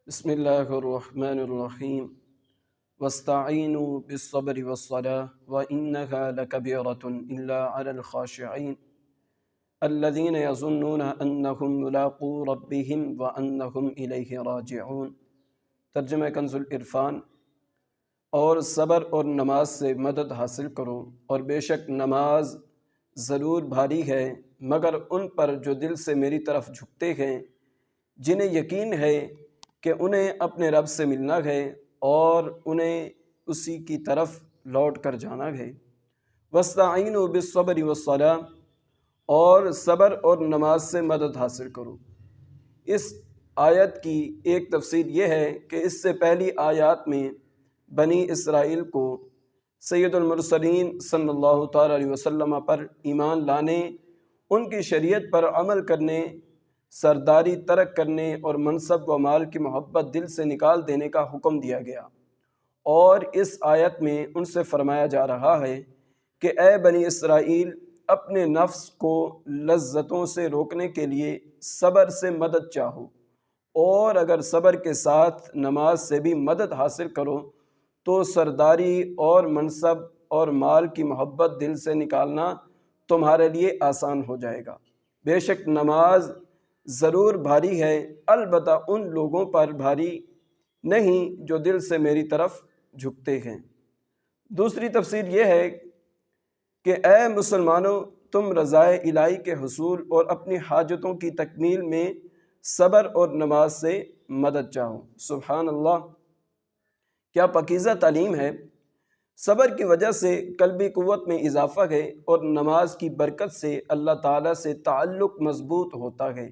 بسم اللہ الرحمن الرحیم واستعینوا بالصبر والصلاة وإنها لكبيرة إلا على الخاشعين الذين يظنون أنهم ملاقو ربهم وأنهم إليه راجعون۔ ترجمہ کنز العرفان۔ اور صبر اور نماز سے مدد حاصل کرو، اور بے شک نماز ضرور بھاری ہے مگر ان پر جو دل سے میری طرف جھکتے ہیں، جنہیں یقین ہے کہ انہیں اپنے رب سے ملنا ہے اور انہیں اسی کی طرف لوٹ کر جانا ہے۔ وَاسْتَعِینُوا بِالصَّبْرِ وَالصَّلَاةِ، اور صبر اور نماز سے مدد حاصل کرو۔ اس آیت کی ایک تفسیر یہ ہے کہ اس سے پہلی آیات میں بنی اسرائیل کو سید المرسلین صلی اللہ تعالیٰ علیہ وسلم پر ایمان لانے، ان کی شریعت پر عمل کرنے، سرداری ترک کرنے اور منصب و مال کی محبت دل سے نکال دینے کا حکم دیا گیا، اور اس آیت میں ان سے فرمایا جا رہا ہے کہ اے بنی اسرائیل، اپنے نفس کو لذتوں سے روکنے کے لیے صبر سے مدد چاہو، اور اگر صبر کے ساتھ نماز سے بھی مدد حاصل کرو تو سرداری اور منصب اور مال کی محبت دل سے نکالنا تمہارے لیے آسان ہو جائے گا۔ بے شک نماز ضرور بھاری ہے، البتہ ان لوگوں پر بھاری نہیں جو دل سے میری طرف جھکتے ہیں۔ دوسری تفسیر یہ ہے کہ اے مسلمانوں، تم رضائے الہی کے حصول اور اپنی حاجتوں کی تکمیل میں صبر اور نماز سے مدد چاہو۔ سبحان اللہ، کیا پاکیزہ تعلیم ہے۔ صبر کی وجہ سے قلبی قوت میں اضافہ ہے، اور نماز کی برکت سے اللہ تعالیٰ سے تعلق مضبوط ہوتا ہے،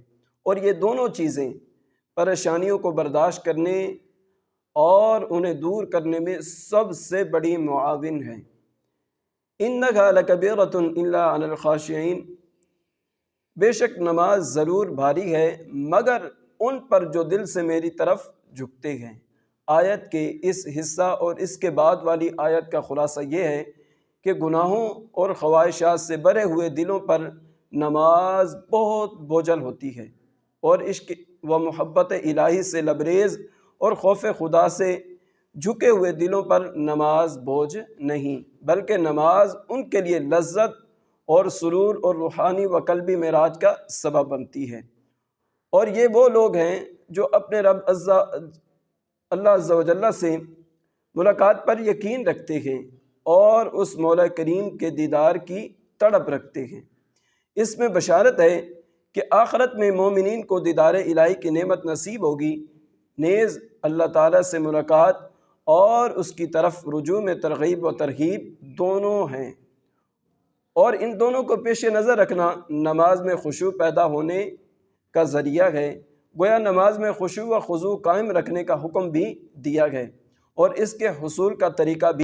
اور یہ دونوں چیزیں پریشانیوں کو برداشت کرنے اور انہیں دور کرنے میں سب سے بڑی معاون ہیں۔ إِنَّهَا لَكَبِيرَةٌ إِلَّا عَلَى الْخَاشِعِينَ، بے شک نماز ضرور بھاری ہے مگر ان پر جو دل سے میری طرف جھکتے ہیں۔ آیت کے اس حصہ اور اس کے بعد والی آیت کا خلاصہ یہ ہے کہ گناہوں اور خواہشات سے بھرے ہوئے دلوں پر نماز بہت بوجھل ہوتی ہے، اور عشق و محبت الہی سے لبریز اور خوف خدا سے جھکے ہوئے دلوں پر نماز بوجھ نہیں، بلکہ نماز ان کے لیے لذت اور سرور اور روحانی و قلبی معراج کا سبب بنتی ہے۔ اور یہ وہ لوگ ہیں جو اپنے رب اللہ عز و جل سے ملاقات پر یقین رکھتے ہیں اور اس مولا کریم کے دیدار کی تڑپ رکھتے ہیں۔ اس میں بشارت ہے کہ آخرت میں مومنین کو دیدار الہی کی نعمت نصیب ہوگی، نیز اللہ تعالیٰ سے ملاقات اور اس کی طرف رجوع میں ترغیب و ترہیب دونوں ہیں، اور ان دونوں کو پیش نظر رکھنا نماز میں خشوع پیدا ہونے کا ذریعہ ہے۔ گویا نماز میں خشوع و خضوع قائم رکھنے کا حکم بھی دیا ہے، اور اس کے حصول کا طریقہ بھی